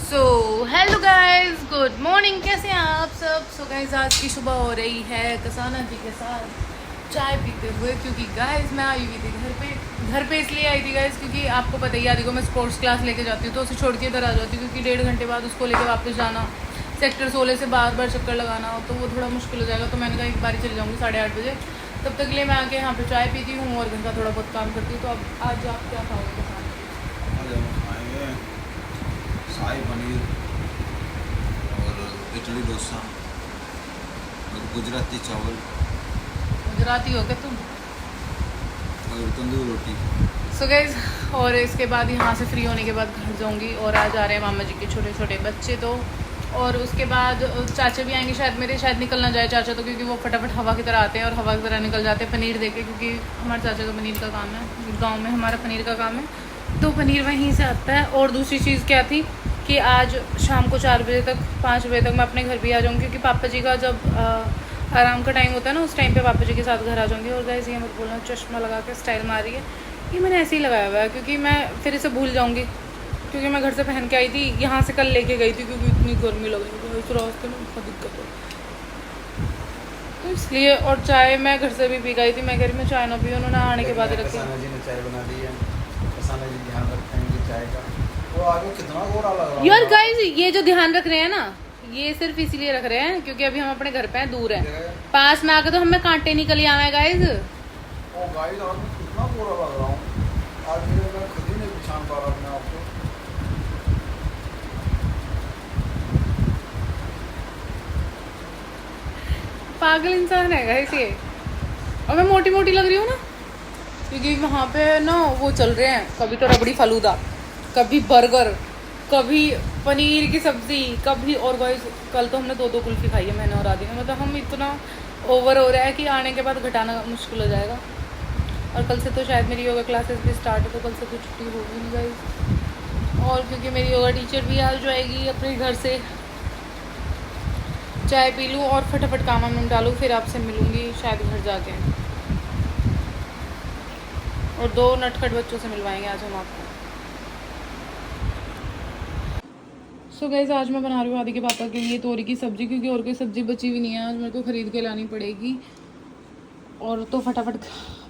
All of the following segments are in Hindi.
So hello guys, good morning. कैसे हैं आप सब? सो गाइस, आज की सुबह हो रही है कसाना जी के साथ चाय पीते हुए, क्योंकि गाइस मैं आई हुई थी घर पे इसलिए आई थी गाइस क्योंकि आपको पता ही, आदि को मैं स्पोर्ट्स क्लास लेके जाती हूँ तो उसे छोड़ के इधर आ जाती हूँ, क्योंकि 1.5 घंटे बाद उसको लेके वापस जाना, सेक्टर 16 से बार बार चक्कर लगाना, तो वो थोड़ा मुश्किल हो जाएगा। तो मैंने कहा एक बार ही चली जाऊँगी 8:30 बजे, तब तक के लिए मैं आके यहाँ पे चाय पीती हूँ और घर का थोड़ा बहुत काम करती हूँ। तो अब आज आप क्या खाओगे? आज हम खाएंगे शाही पनीर और इडली डोसा और गुजराती चावल गुजराती हो क्या तुम? और तंदूर रोटी। सो गाइज, और इसके बाद यहाँ से फ्री होने के बाद घर जाऊँगी, और आज आ रहे हैं मामा जी के छोटे छोटे बच्चे, तो और उसके बाद चाचा भी आएंगे शायद, मेरे शायद निकल ना जाए चाचा तो, क्योंकि वो फटाफट हवा की तरह आते हैं और हवा की तरह निकल जाते हैं पनीर देके, क्योंकि हमारे चाचा का पनीर का काम है, गांव में हमारा पनीर का काम है, तो पनीर वहीं से आता है। और दूसरी चीज़ क्या थी कि आज शाम को 4 बजे तक 5 बजे तक मैं अपने घर भी आ जाऊँगी, क्योंकि पापा जी का जब आराम का टाइम होता है ना, उस टाइम पे पापा जी के साथ घर आ जाऊँगी। और गाइस, ये मत बोलना चश्मा लगा के स्टाइल मारी है, ये मैंने ऐसे ही लगाया हुआ है क्योंकि मैं फिर इसे भूल जाऊँगी, क्योंकि मैं घर से पहन के आई थी, यहाँ से कल लेके गई थी, क्योंकि इतनी गर्मी लग रही थी इस रास्ते में, बहुत दिक्कत है तो इसलिए। और चाय मैं घर से भी पी गई थी, मैं कह रही मैं चाय ना पी, उन्होंने आने के बाद रखी। कसाना जी ने चाय बना दी है। कसाना जी ध्यान रखेंगे चाय का। वो आगे कितना गोरा लग रहा है यार गाइस, ये जो ध्यान रख रहे हैं ना, ये सिर्फ इसीलिए रख रहे हैं क्योंकि अभी हम अपने घर पे हैं, दूर हैं, पास में आके तो हमें कांटे निकल ही आवे हैं गाइस। ओ गाइस, आज मैं कितना गोरा लग रहा हूँ। आज मैं खुद ही नहीं पहचान पा रहा अपने आप को। पागल इंसान है गाइस ये। और मैं मोटी मोटी लग रही हूँ ना, क्योंकि वहाँ पे ना वो चल रहे हैं, कभी तो रबड़ी फालूदा, कभी बर्गर, कभी पनीर की सब्जी, कभी। और गाइस, कल तो हमने 2-2 कुल्फी खाई है मैंने और आदि ने, मतलब हम इतना ओवर हो रहा है कि आने के बाद घटाना मुश्किल हो जाएगा। और कल से तो शायद मेरी योगा क्लासेस भी स्टार्ट है, तो कल से तो छुट्टी होगी नहीं गाइस। और क्योंकि मेरी योगा टीचर भी आ जाएगी अपने घर से, चाय पी लूँ और फटाफट काम वाम डालूँ, फिर आपसे मिलूँगी शायद घर जाके, और 2 नटखट बच्चों से मिलवाएंगे आज हम आपको। सो गाइस, आज मैं बना रही हूँ आदि के पापा के लिए तोरी की सब्ज़ी, क्योंकि और कोई सब्ज़ी बची भी नहीं है, आज मेरे को ख़रीद के लानी पड़ेगी, और तो फटाफट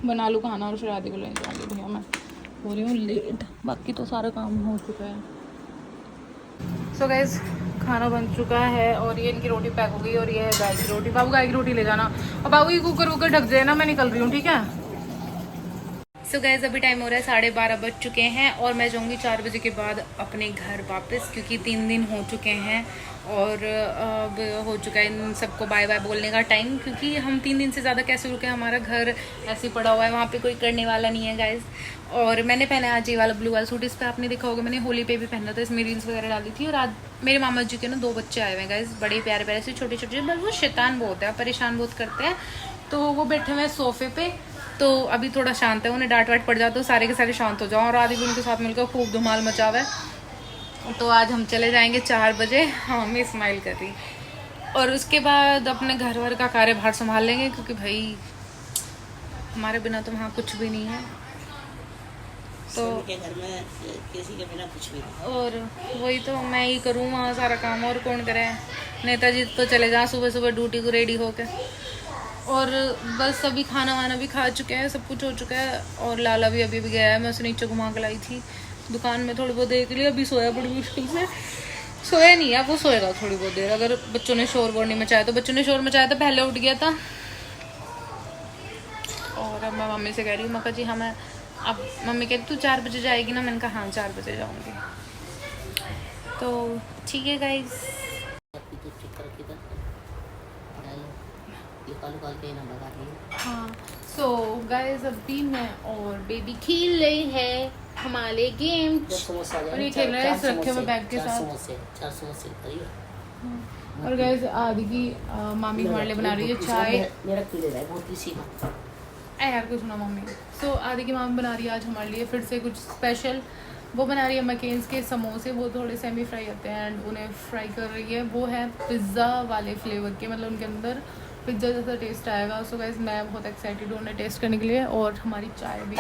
बना लूँ खाना और फिर आदि को ले जाऊँगी। भैया मैं हो रही हूँ लेट, बाकी तो सारा काम हो चुका है। सो गाइस, खाना बन चुका है और ये इनकी रोटी पैक हो गई, और ये है गाय की रोटी। बाबू गाय की रोटी ले जाना, और बाबू ये कुकर वुकर ढक जाए ना, मैं निकल रही हूँ, ठीक है। सो गाइस, अभी टाइम हो रहा है 12:30 बज चुके हैं, और मैं जाऊँगी 4 बजे के बाद अपने घर वापस, क्योंकि 3 दिन हो चुके हैं और अब हो चुका है इन सबको बाय बाय बोलने का टाइम, क्योंकि हम 3 दिन से ज़्यादा कैसे रुके, हमारा घर ऐसे ही पड़ा हुआ है, वहाँ पे कोई करने वाला नहीं है गाइस। और मैंने पहना आज ये वाला ब्लू वाला सूट, इस पर आपने देखा होगा मैंने होली पे भी पहना था, इसमें रील्स वगैरह डाली थी। और आज मेरे मामा जी के ना 2 बच्चे आए हुए हैं गाइस, बड़े प्यारे प्यारे से छोटे छोटे, बस वो शैतान बहुत है, परेशान बहुत करते हैं, तो वो बैठे हुए हैं सोफे पे, तो अभी थोड़ा शांत है, उन्हें डांट वाट पड़ जाए तो सारे के सारे शांत हो जाओ, और आदि भी उनके साथ मिलकर खूब धमाल मचा हुआ है। तो आज हम चले जाएंगे 4 बजे, हाँ मैं स्माइल कर रही, और उसके बाद अपने घर वर का कार्यभार संभाल लेंगे, क्योंकि भाई हमारे बिना तो वहाँ कुछ भी नहीं है, तो के घर में किसी के बिना कुछ भी नहीं। और वही तो मैं ही करूँ वहाँ सारा काम, और कौन करे। नेताजी तो चले जाए सुबह सुबह ड्यूटी को रेडी होकर, और बस अभी खाना वाना भी खा चुके हैं, सब कुछ हो चुका है, और लाला भी अभी गया है, मैं उसे नीचे घुमा के लाई थी दुकान में, थोड़ी बहुत देर के लिए, अभी सोया बड़ी मुश्किल से, सोया नहीं है वो, सोएगा थोड़ी बहुत देर, अगर बच्चों ने शोर वोर नहीं मचाया तो। बच्चों ने शोर मचाया तो पहले उठ गया था, और अब मैं मम्मी से कह रही हूँ, मक्का जी हमें, अब मम्मी कहती तू 4 बजे जाएगी ना, मैंने कहा हाँ 4 बजे जाऊँगी, तो ठीक है गाइस। हाँ सो गाइस, अभी मैं और बेबी खेल रहे हैं हमारे गेम, और ये खेल रहे हैं इस रखे हुए बैग के साथ। 4 समोसे और गाइस, आदि की मामी हमारे लिए बना रही है चाय, मेरा पीले है बहुत इसी का यार कुछ सुना मम्मी। सो आदि की मामी बना रही है आज हमारे लिए फिर से कुछ स्पेशल, वो बना रही है मैकेन्स के समोसे, वो थोड़े सेमी फ्राई होते हैं, एंड उन्हें फ्राई कर रही है, वो है पिज़्ज़ा वाले फ्लेवर के, मतलब उनके अंदर पिज़्ज़ा जैसा टेस्ट आएगा। सो गाइस, मैं बहुत एक्साइटेड हूँ उन्हें टेस्ट करने के लिए, और हमारी चाय भी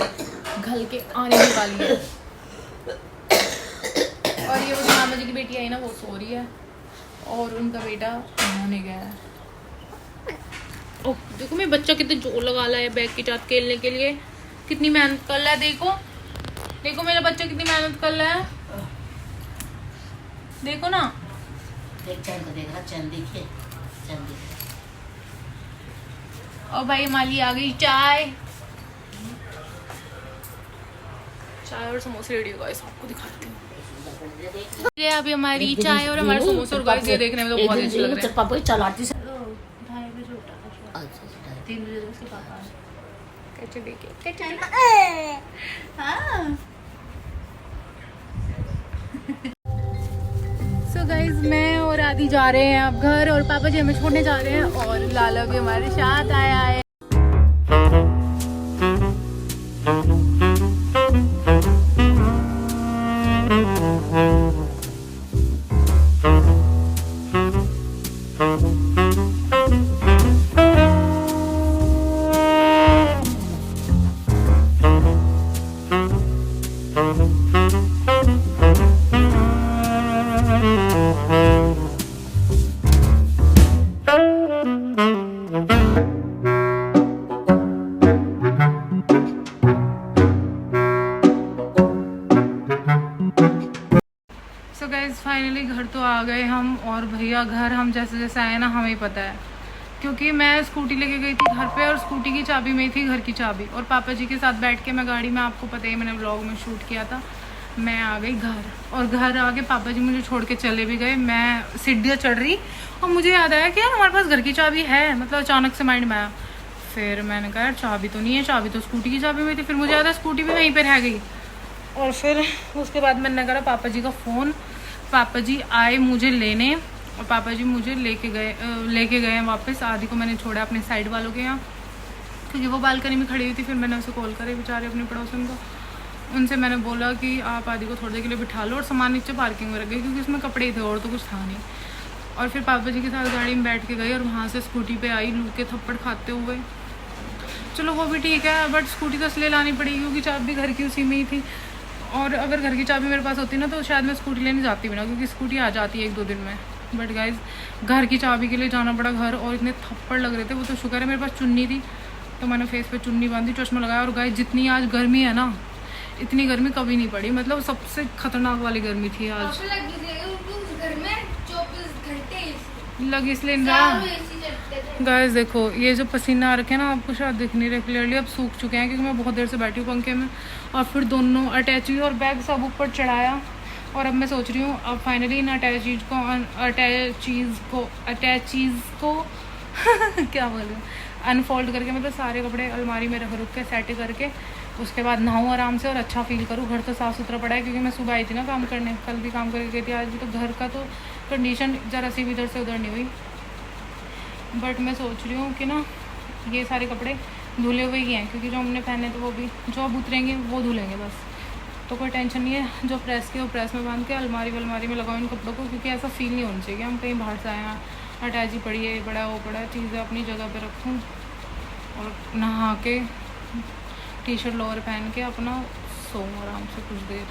घल के आने ही वाली है। और ये वो मामा जी की बेटी आई ना, वो सो रही है और उनका बेटा नहाने गया है। ओह देखो मेरा बच्चा कितने जोर लगा ला है बैग के साथ खेलने के लिए, कितनी मेहनत कर रहा है। देखो देखो मेरा बच्चा कितनी मेहनत कर रहा है, देखो ना। देख चैन को देख रहा, चैन देखिए, चैन देखिए। और भाई माली आ गई, चाय चाय और समोसे रेडी हो गए, आपको दिखाती हूँ। ये अभी हमारी चाय और हमारे समोसे और गाइस ये देखने में तो बहुत अच्छे लग रहे हैं। पापा चलाती से 2:30 बजे उठा था, अच्छा 3 बजे तो उसके पापा कैसे देखे कैसे हाँ। सो गाइस मैं और आदि जा रहे हैं अब घर, और पापा जी हमें छोड़ने जा रहे हैं, और लाला भी हमारे साथ आया है। सो गाइज फाइनली घर तो आ गए हम, और भैया घर हम जैसे जैसे आए ना हमें पता है, क्योंकि मैं स्कूटी लेके गई थी घर पे और स्कूटी की चाबी में थी घर की चाबी, और पापा जी के साथ बैठ के मैं गाड़ी में, आपको पता ही मैंने व्लॉग में शूट किया था, मैं आ गई घर। और घर आके पापा जी मुझे छोड़ के चले भी गए, मैं सीढ़ियाँ चढ़ रही और मुझे याद आया कि यार हमारे पास घर की चाबी है, मतलब अचानक से माइंड में आया। फिर मैंने कहा यार चाबी तो नहीं है, चाबी तो स्कूटी की चाबी में थी। फिर मुझे याद है स्कूटी भी वहीं पर रह गई, और फिर उसके बाद मैंने करा पापा जी का फ़ोन, पापा जी आए मुझे लेने, और पापा जी मुझे लेके गए वापस। आदि को मैंने छोड़ा अपने साइड वालों के यहाँ, क्योंकि वो बालकनी में खड़ी हुई थी। फिर मैंने उसे कॉल करे बेचारे अपने पड़ोसन को, उनसे मैंने बोला कि आप आदि को थोड़ी देर के लिए बिठा लो, और सामान नीचे पार्किंग में रख गई, क्योंकि उसमें कपड़े ही थे और तो कुछ था नहीं। और फिर पापा जी के साथ गाड़ी में बैठ के गई, और वहाँ से स्कूटी पे आई लू के थप्पड़ खाते हुए। चलो वो भी ठीक है, बट स्कूटी तो इसलिए लानी पड़ी क्योंकि चाबी घर की उसी में ही थी, और अगर घर की चाबी मेरे पास होती ना तो शायद मैं स्कूटी लेने जाती भी ना, क्योंकि स्कूटी आ जाती है 1-2 दिन में। बट गाइज घर की चाबी के लिए जाना पड़ा घर, और इतने थप्पड़ लग रहे थे। वो तो शुक्र है मेरे पास चुन्नी थी, तो मैंने फेस पे चुन्नी बांधी, चश्मा लगाया। और गाइज जितनी आज गर्मी है ना, इतनी गर्मी कभी नहीं पड़ी, मतलब सबसे खतरनाक वाली गर्मी थी आज। लग इसलिए गाइस देखो ये जो पसीना आ रखे हैं ना, आपको शायद दिख नहीं रहे क्लियरली, अब सूख चुके हैं, क्योंकि मैं बहुत देर से बैठी हूँ पंखे में। और फिर दोनों अटैची और बैग सब ऊपर चढ़ाया, और अब मैं सोच रही हूँ अब फाइनली इन अटैचीज को क्या बोलूँ, अनफोल्ड करके, मतलब सारे कपड़े अलमारी में रख के सेट करके, उसके बाद नहाऊँ आराम से और अच्छा फील करूँ। घर तो साफ़ सुथरा पड़ा है, क्योंकि मैं सुबह आई थी ना काम करने, कल भी काम करके गई थी, आज भी। तो घर का तो कंडीशन ज़रा सी भी इधर से उधर नहीं हुई। बट मैं सोच रही हूँ कि ना ये सारे कपड़े धुले हुए ही हैं, क्योंकि जो हमने पहने तो वो भी जो अब उतरेंगे वो धुलेंगे बस, तो कोई टेंशन नहीं है। जो प्रेस के वो प्रेस में बांध के अलमारी में लगाऊँ इन कपड़ों को, क्योंकि ऐसा फील नहीं होना चाहिए हम कहीं बाहर से आए हैं, अटैची पड़ी है, बड़ा वो पड़ा, चीज़ें अपनी जगह पे रखूँ, और नहा के टी-शर्ट लोअर पहन के अपना सोऊं आराम से कुछ देर।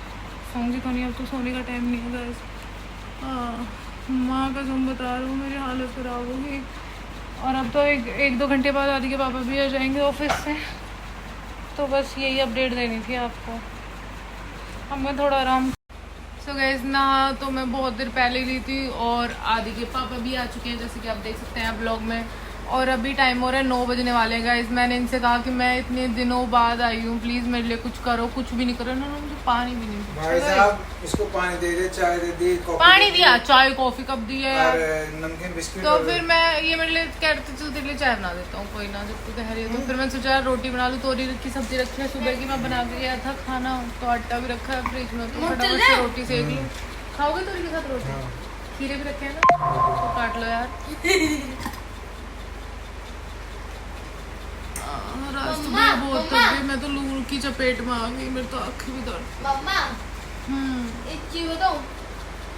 सोऊंगी तो नहीं, अब तो सोने का टाइम नहीं है गाइस। माँ का तुम बता रहा हूँ मेरी हालत ख़राब होगी। और अब तो एक 2 घंटे बाद आदि के पापा भी आ जाएंगे ऑफिस से, तो बस यही अपडेट देनी थी आपको। अब मैं थोड़ा आराम। सो गाइस नहा तो मैं बहुत देर पहले ली थी, और आदि के पापा भी आ चुके हैं, जैसे कि आप देख सकते हैं ब्लॉग में। और अभी टाइम हो रहा है 9 बजने वाले हैं गाइस। मैंने इनसे कहा कि मैं इतने दिनों बाद आई हूँ, प्लीज़ मेरे लिए कुछ करो, कुछ भी नहीं करो। उन्होंने मुझे पानी भी नहीं दिया। भाई साहब इसको पानी दे दे, चाय दे दी, पानी दिया, चाय कॉफी कब दी है यार, नमकीन बिस्किट। तो फिर मैं ये मेरे लिए कह रहे थे चल तेरे लिए चाय बना देता हूँ, कोई ना, जब तू कह रही है तो। फिर मैं सोचा रोटी बना लूँ, तोरी की सब्जी रखी है सुबह की, मैं बना के गया था खाना, तो आटा भी रखा है फ्रिज में, तो फटाफट से रोटी सेक लूँ। खाओगे तोरी के साथ रोटी? खीरे भी रखे हैं ना, तो काट लो यार। बहुत तब मैं तो लूर की चपेट में आ गई, मेरे तो आँखें भी दर्द। मम्मा एक चीज बताओ,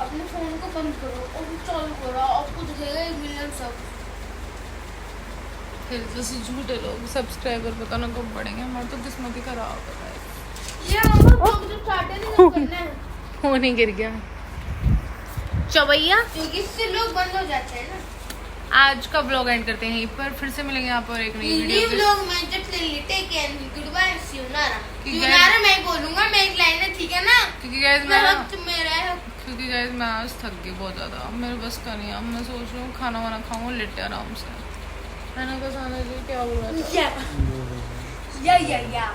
अपने फोन को बंद करो और चालू करो, आपको दिखेगा 1 मिलियन सब। फिर जैसे झूठे लोग सब्सक्राइबर पता ना कब बढ़ेंगे, हमारी तो किस्मत ही खराब है। ये मम्मा ब्लॉग जो स्टार्ट है नहीं करना है। वो नहीं गिर गया, चवैया क्योंकि इससे लोग बंद हो जाते हैं ना। आज का ब्लॉग एंड करते हैं यहीं पर, फिर से मिलेंगे यहाँ पर एक नई हिंदी वीडियो व्लॉग में जब से टेक केयर, गुड बाय, सियोनारा। कि सियोनारा मैं बोलूंगा, मैं एक लाइन है, ठीक है ना? क्योंकि गाइस मैं मेरा ना हक मेरा है। क्योंकि गाइस मैं आज थक गई बहुत ज़्यादा, मेरे बस का नहीं। अब मैं सोच रही हूँ खाना वाना खाऊँ लेटे आराम से। मैंने कहा साना जी क्या बोला था? या